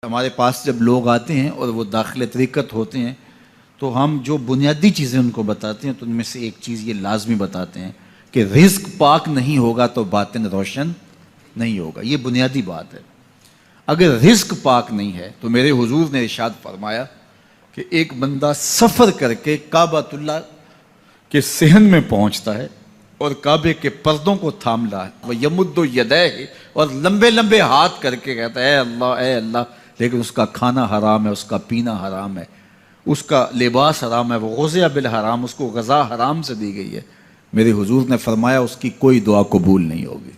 ہمارے پاس جب لوگ آتے ہیں اور وہ داخل طریقت ہوتے ہیں تو ہم جو بنیادی چیزیں ان کو بتاتے ہیں تو ان میں سے ایک چیز یہ لازمی بتاتے ہیں کہ رزق پاک نہیں ہوگا تو باطن روشن نہیں ہوگا. یہ بنیادی بات ہے. اگر رزق پاک نہیں ہے تو میرے حضور نے ارشاد فرمایا کہ ایک بندہ سفر کر کے کعبۃ اللہ کے صحن میں پہنچتا ہے اور کعبے کے پردوں کو تھام رہا ہے, وہ یمد یدیہ, اور لمبے لمبے ہاتھ کر کے کہتا ہے اے اللہ, لیکن اس کا کھانا حرام ہے, اس کا پینا حرام ہے, اس کا لباس حرام ہے, وہ غذا بالحرام, اس کو غذا حرام سے دی گئی ہے. میرے حضور نے فرمایا اس کی کوئی دعا قبول نہیں ہوگی.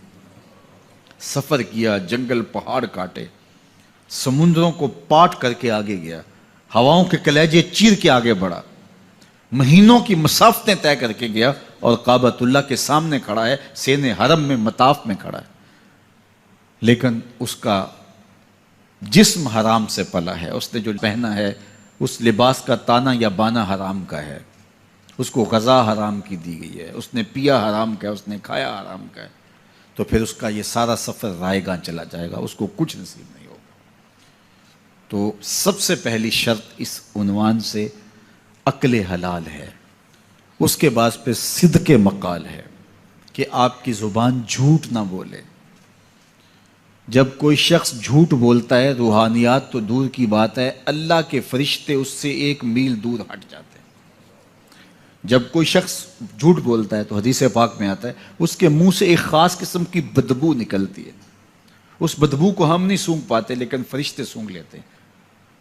سفر کیا, جنگل پہاڑ کاٹے, سمندروں کو پاٹ کر کے آگے گیا, ہواؤں کے کلیجے چیر کے آگے بڑھا, مہینوں کی مسافتیں طے کر کے گیا اور کعبۃ اللہ کے سامنے کھڑا ہے, سین حرم میں مطاف میں کھڑا ہے, لیکن اس کا جسم حرام سے پلا ہے. اس نے جو پہنا ہے اس لباس کا تانا یا بانا حرام کا ہے, اس کو غذا حرام کی دی گئی ہے, اس نے پیا حرام کا ہے, اس نے کھایا حرام کا ہے, تو پھر اس کا یہ سارا سفر رائے گاں چلا جائے گا, اس کو کچھ نصیب نہیں ہوگا. تو سب سے پہلی شرط اس عنوان سے عقل حلال ہے. اس کے بعد پہ صدق مقال ہے کہ آپ کی زبان جھوٹ نہ بولے. جب کوئی شخص جھوٹ بولتا ہے, روحانیات تو دور کی بات ہے, اللہ کے فرشتے اس سے 1 میل دور ہٹ جاتے ہیں. جب کوئی شخص جھوٹ بولتا ہے تو حدیث پاک میں آتا ہے اس کے منہ سے ایک خاص قسم کی بدبو نکلتی ہے. اس بدبو کو ہم نہیں سونگھ پاتے لیکن فرشتے سونگھ لیتے ہیں,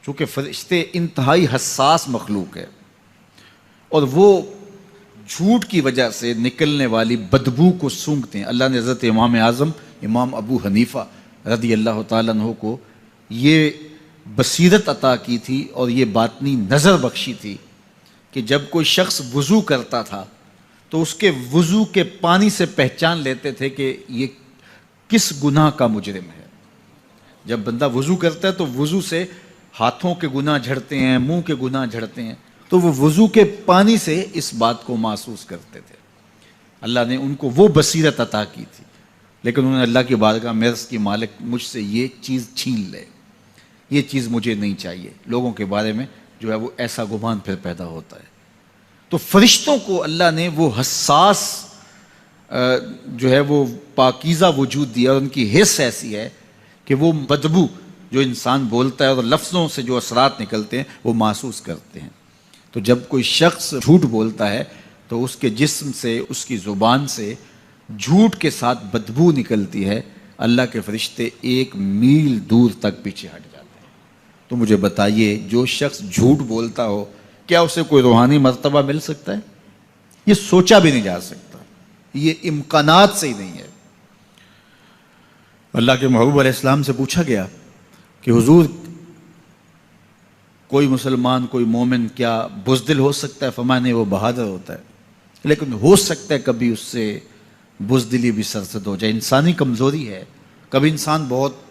چونکہ فرشتے انتہائی حساس مخلوق ہے, اور وہ جھوٹ کی وجہ سے نکلنے والی بدبو کو سونگھتے ہیں. اللہ نے حضرت امام اعظم امام ابو حنیفہ رضی اللہ تعالیٰ عنہ کو یہ بصیرت عطا کی تھی اور یہ باطنی نظر بخشی تھی کہ جب کوئی شخص وضو کرتا تھا تو اس کے وضو کے پانی سے پہچان لیتے تھے کہ یہ کس گناہ کا مجرم ہے. جب بندہ وضو کرتا ہے تو وضو سے ہاتھوں کے گناہ جھڑتے ہیں, منہ کے گناہ جھڑتے ہیں, تو وہ وضو کے پانی سے اس بات کو محسوس کرتے تھے. اللہ نے ان کو وہ بصیرت عطا کی تھی, لیکن انہوں نے اللہ کی بارگاہ میں عرض کی مالک مجھ سے یہ چیز چھین لے, یہ چیز مجھے نہیں چاہیے. لوگوں کے بارے میں جو ہے وہ ایسا گمان پھر پیدا ہوتا ہے. تو فرشتوں کو اللہ نے وہ حساس جو ہے وہ پاکیزہ وجود دیا, اور ان کی حس ایسی ہے کہ وہ بدبو جو انسان بولتا ہے اور لفظوں سے جو اثرات نکلتے ہیں وہ محسوس کرتے ہیں. تو جب کوئی شخص جھوٹ بولتا ہے تو اس کے جسم سے, اس کی زبان سے جھوٹ کے ساتھ بدبو نکلتی ہے. اللہ کے فرشتے 1 میل دور تک پیچھے ہٹ جاتے ہیں. تو مجھے بتائیے, جو شخص جھوٹ بولتا ہو کیا اسے کوئی روحانی مرتبہ مل سکتا ہے؟ یہ سوچا بھی نہیں جا سکتا, یہ امکانات سے ہی نہیں ہے. اللہ کے محبوب علیہ السلام سے پوچھا گیا کہ حضور کوئی مسلمان, کوئی مومن کیا بزدل ہو سکتا ہے؟ فرمایا نہیں, وہ بہادر ہوتا ہے, لیکن ہو سکتا ہے کبھی اس سے بزدلی بھی سرزد ہو جائے. انسانی کمزوری ہے, کبھی انسان بہت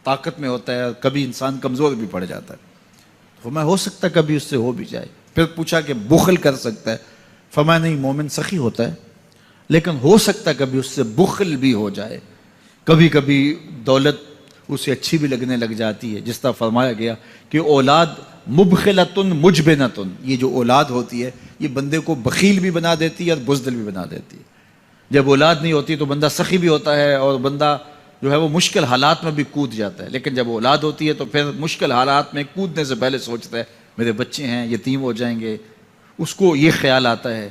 طاقت میں ہوتا ہے اور کبھی انسان کمزور بھی پڑ جاتا ہے. فرمایا ہو سکتا ہے کبھی اس سے ہو بھی جائے. پھر پوچھا کہ بخل کر سکتا ہے؟ فرمایا نہیں, مومن سخی ہوتا ہے لیکن ہو سکتا ہے کبھی اس سے بخل بھی ہو جائے. کبھی کبھی دولت اسے اچھی بھی لگنے لگ جاتی ہے, جس طرح فرمایا گیا کہ اولاد مبخلتن مجبنتن, یہ جو اولاد ہوتی ہے یہ بندے کو بخیل بھی بنا دیتی ہے اور بزدل بھی بنا دیتی ہے. جب اولاد نہیں ہوتی تو بندہ سخی بھی ہوتا ہے اور بندہ جو ہے وہ مشکل حالات میں بھی کود جاتا ہے, لیکن جب اولاد ہوتی ہے تو پھر مشکل حالات میں کودنے سے پہلے سوچتا ہے میرے بچے ہیں یتیم ہو جائیں گے. اس کو یہ خیال آتا ہے,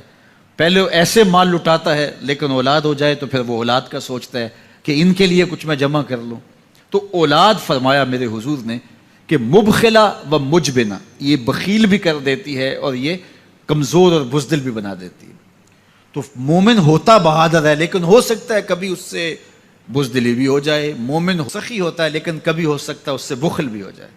پہلے ایسے مال لٹاتا ہے لیکن اولاد ہو جائے تو پھر وہ اولاد کا سوچتا ہے کہ ان کے لیے کچھ میں جمع کر لوں. تو اولاد فرمایا میرے حضور نے کہ مبخلہ و مجبنہ, یہ بخیل بھی کر دیتی ہے اور یہ کمزور اور بزدل بھی بنا دیتی ہے. تو مومن ہوتا بہادر ہے لیکن ہو سکتا ہے کبھی اس سے بزدلی بھی ہو جائے. مومن سخی ہوتا ہے لیکن کبھی ہو سکتا ہے اس سے بخل بھی ہو جائے.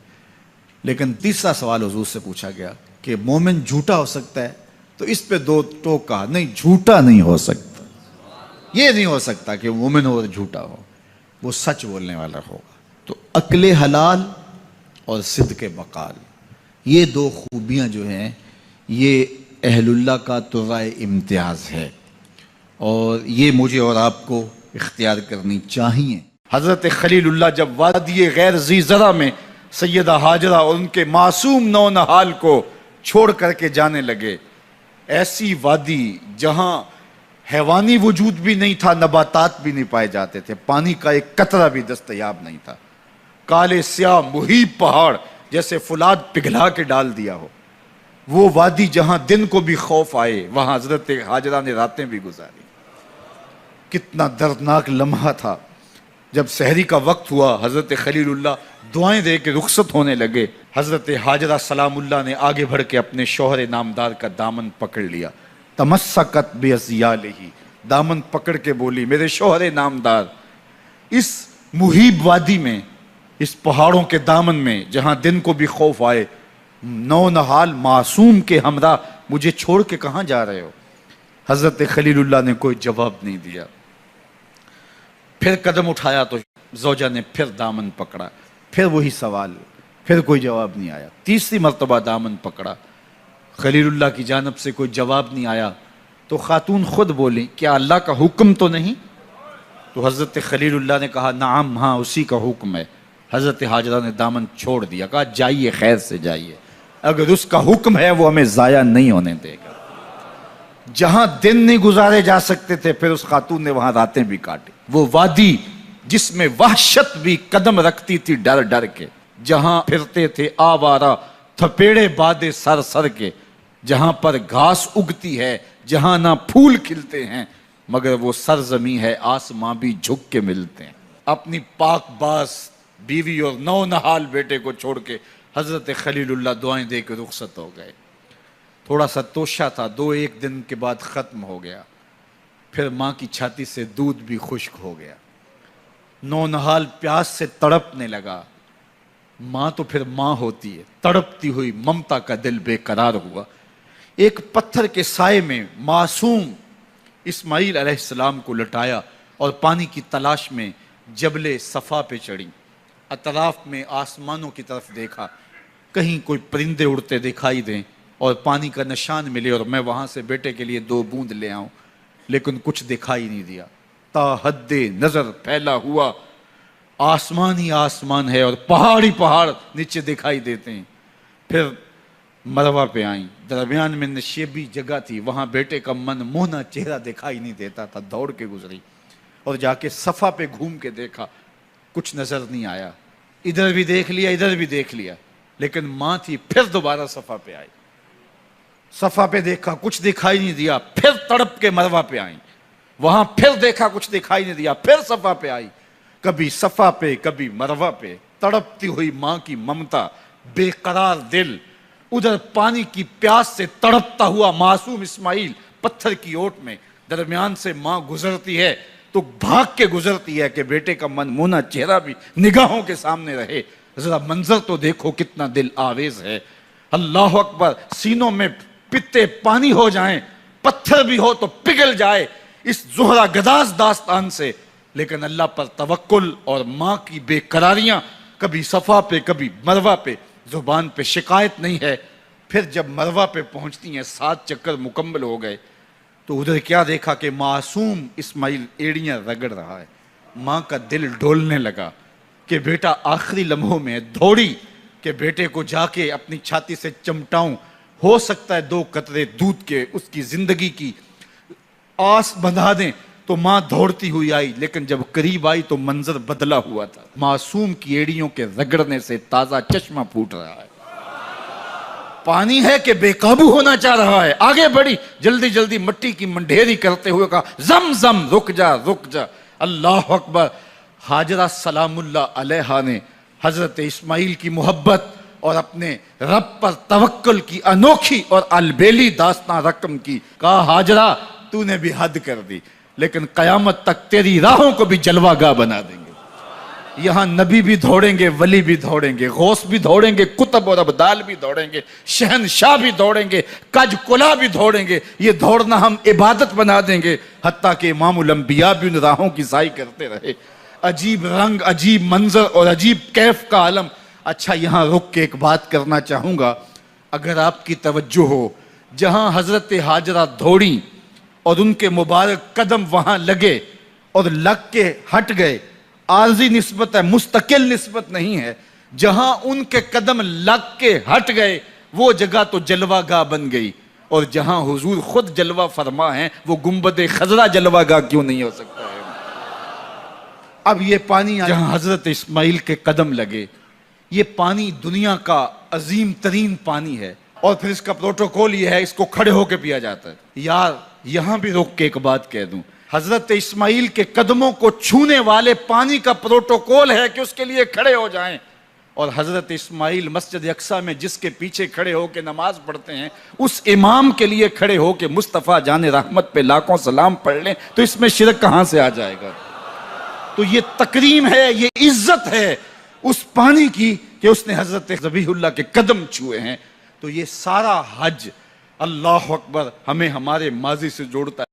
لیکن تیسرا سوال حضور سے پوچھا گیا کہ مومن جھوٹا ہو سکتا ہے؟ تو اس پہ 2 ٹوک کہا, نہیں جھوٹا نہیں ہو سکتا. یہ نہیں ہو سکتا کہ مومن ہو اور جھوٹا ہو, وہ سچ بولنے والا ہوگا. تو عقل حلال اور صدق مقال, یہ 2 خوبیاں جو ہیں یہ اہل اللہ کا طرائے امتیاز ہے, اور یہ مجھے اور آپ کو اختیار کرنی چاہیے. حضرت خلیل اللہ جب وادی غیر ذی زرع میں سیدہ ہاجرہ اور ان کے معصوم نونہال کو چھوڑ کر کے جانے لگے۔ ایسی وادی جہاں حیوانی وجود بھی نہیں تھا، نباتات بھی نہیں پائے جاتے تھے، پانی کا ایک قطرہ بھی دستیاب نہیں تھا، کالے سیاہ محیط پہاڑ جیسے فولاد پگھلا کے ڈال دیا ہو، وہ وادی جہاں دن کو بھی خوف آئے، وہاں حضرت ہاجرہ نے راتیں بھی گزاری۔ کتنا دردناک لمحہ تھا۔ جب سحری کا وقت ہوا، حضرت خلیل اللہ دعائیں دے کے رخصت ہونے لگے، حضرت ہاجرہ سلام اللہ نے آگے بڑھ کے اپنے شوہر نامدار کا دامن پکڑ لیا۔ تمسکت بِأَزْيَالِهِ، دامن پکڑ کے بولی، میرے شوہر نامدار، اس محیب وادی میں، اس پہاڑوں کے دامن میں جہاں دن کو بھی خوف آئے، نونہال معصوم کے ہمراہ مجھے چھوڑ کے کہاں جا رہے ہو؟ حضرت خلیل اللہ نے کوئی جواب نہیں دیا۔ پھر قدم اٹھایا تو زوجہ نے پھر دامن پکڑا، پھر وہی سوال، پھر کوئی جواب نہیں آیا۔ تیسری مرتبہ دامن پکڑا، خلیل اللہ کی جانب سے کوئی جواب نہیں آیا، تو خاتون خود بولی، کیا اللہ کا حکم تو نہیں؟ تو حضرت خلیل اللہ نے کہا، نعم، ہاں اسی کا حکم ہے۔ حضرت ہاجرہ نے دامن چھوڑ دیا، کہا جائیے، خیر سے جائیے، اگر اس کا حکم ہے وہ ہمیں ضائع نہیں ہونے دے گا۔ جہاں دن نہیں گزارے جا سکتے تھے، پھر اس خاتون نے وہاں راتیں بھی کاٹی۔ وہ وادی جس میں وحشت بھی قدم رکھتی تھی ڈر ڈر کے، جہاں پھرتے تھے آوارہ تھپیڑے بادے سر سر کے، جہاں پر گھاس اگتی ہے، جہاں نہ پھول کھلتے ہیں، مگر وہ سرزمین ہے آسماں بھی جھک کے ملتے ہیں۔ اپنی پاک باز بیوی اور نونہال بیٹے کو چھوڑ کے حضرت خلیل اللہ دعائیں دے کے رخصت ہو گئے۔ تھوڑا سا توشہ تھا، 2-1 دن کے بعد ختم ہو گیا۔ پھر ماں کی چھاتی سے دودھ بھی خشک ہو گیا، نونہال پیاس سے تڑپنے لگا۔ ماں تو پھر ماں ہوتی ہے، تڑپتی ہوئی ممتا کا دل بے قرار ہوا۔ ایک پتھر کے سائے میں معصوم اسماعیل علیہ السلام کو لٹایا اور پانی کی تلاش میں جبل صفا پہ چڑھی۔ اطراف میں آسمانوں کی طرف دیکھا، کہیں کوئی پرندے اڑتے دکھائی دیں اور پانی کا نشان ملے اور میں وہاں سے بیٹے کے لیے 2 بوند لے آؤں، لیکن کچھ دکھائی نہیں دیا۔ تا حد نظر پھیلا ہوا آسمان ہی آسمان ہے اور پہاڑ ہی پہاڑ نیچے دکھائی دیتے ہیں۔ پھر مروہ پہ آئیں، درمیان میں نشیبی جگہ تھی، وہاں بیٹے کا من موہنا چہرہ دکھائی نہیں دیتا تھا، دوڑ کے گزری اور جا کے صفا پہ گھوم کے دیکھا، کچھ نظر نہیں آیا۔ ادھر بھی دیکھ لیا، ادھر بھی دیکھ لیا، لیکن ماں تھی۔ پھر دوبارہ صفا پہ آئی، صفا پہ دیکھا، کچھ دکھائی نہیں دیا۔ پھر تڑپ کے مروہ پہ آئیں، وہاں پھر دیکھا، کچھ دکھائی نہیں دیا۔ پھر صفا پہ آئی، کبھی صفا پہ کبھی مروہ پہ، تڑپتی ہوئی ماں کی ممتا، بے قرار دل، ادھر پانی کی پیاس سے تڑپتا ہوا معصوم اسماعیل پتھر کی اوٹ میں، درمیان سے ماں گزرتی ہے تو بھاگ کے گزرتی ہے کہ بیٹے کا من مونا چہرہ بھی نگاہوں کے سامنے رہے۔ ذرا منظر تو دیکھو کتنا دل آویز ہے۔ اللہ اکبر، سینوں میں پتے پانی ہو جائیں، پتھر بھی ہو تو پگھل جائے اس زہرہ گداز داستان سے، لیکن اللہ پر توکل اور ماں کی بے قراریاں، کبھی صفا پہ کبھی مروہ پہ، زبان پہ شکایت نہیں ہے۔ پھر جب مروہ پہ پہنچتی ہیں، 7 چکر مکمل ہو گئے، تو ادھر کیا دیکھا کہ معصوم اسماعیل ایڑیاں رگڑ رہا ہے۔ ماں کا دل ڈولنے لگا کہ بیٹا آخری لمحوں میں دوڑی کہ بیٹے کو جا کے اپنی چھاتی سے چمٹاؤں، ہو سکتا ہے 2 قطرے دودھ کے اس کی زندگی کی آس بندھا دیں۔ تو ماں دوڑتی ہوئی آئی، لیکن جب قریب آئی تو منظر بدلا ہوا تھا۔ معصوم کی ایڑیوں کے رگڑنے سے تازہ چشمہ پھوٹ رہا ہے، پانی ہے کہ بے قابو ہونا چاہ رہا ہے۔ آگے بڑھی، جلدی جلدی مٹی کی منڈھیری کرتے ہوئے کہا، زم زم، رک جا رک جا۔ اللہ اکبر۔ ہاجرہ سلام اللہ علیہا نے حضرت اسماعیل کی محبت اور اپنے رب پر توکل کی انوکھی اور البیلی داستان رقم کی۔ کہا، ہاجرہ تو نے بھی حد کر دی، لیکن قیامت تک تیری راہوں کو بھی جلوہ گاہ بنا دیں گے۔ یہاں نبی بھی دوڑیں گے، ولی بھی دوڑیں گے، غوث بھی دوڑیں گے، کتب اور ابدال بھی دوڑیں گے، شہنشاہ بھی دوڑیں گے، کج کلا بھی دوڑیں گے۔ یہ دوڑنا ہم عبادت بنا دیں گے، حتیٰ کہ امام الانبیاء بھی ان راہوں کی سائی کرتے رہے۔ عجیب رنگ، عجیب منظر اور عجیب کیف کا عالم۔ اچھا، یہاں رک کے ایک بات کرنا چاہوں گا، اگر آپ کی توجہ ہو، جہاں حضرت ہاجرہ دوڑیں اور ان کے مبارک قدم وہاں لگے اور لگ کے ہٹ گئے، عارضی نسبت ہے، مستقل نسبت نہیں ہے۔ جہاں ان کے قدم لگ کے ہٹ گئے وہ جگہ تو جلوہ گاہ بن گئی، اور جہاں حضور خود جلوہ فرما ہیں وہ گنبد خضرا جلوہ گاہ کیوں نہیں ہو سکتا ہے؟ اب یہ پانی جہاں حضرت اسماعیل کے قدم لگے، یہ پانی دنیا کا عظیم ترین پانی ہے، اور پھر اس کا پروٹوکول یہ ہے، اس کو کھڑے ہو کے پیا جاتا ہے۔ یار یہاں بھی رک کے ایک بات کہہ دوں، حضرت اسماعیل کے قدموں کو چھونے والے پانی کا پروٹوکول ہے کہ اس کے لیے کھڑے ہو جائیں، اور حضرت اسماعیل مسجد اقصیٰ میں جس کے پیچھے کھڑے ہو کے نماز پڑھتے ہیں اس امام کے لیے کھڑے ہو کے مصطفیٰ جان رحمت پہ لاکھوں سلام پڑھ لیں تو اس میں شرک کہاں سے آ جائے گا؟ تو یہ تکریم ہے، یہ عزت ہے اس پانی کی کہ اس نے حضرت ذبیح اللہ کے قدم چھوئے ہیں۔ تو یہ سارا حج اللہ اکبر ہمیں ہمارے ماضی سے جوڑتا ہے۔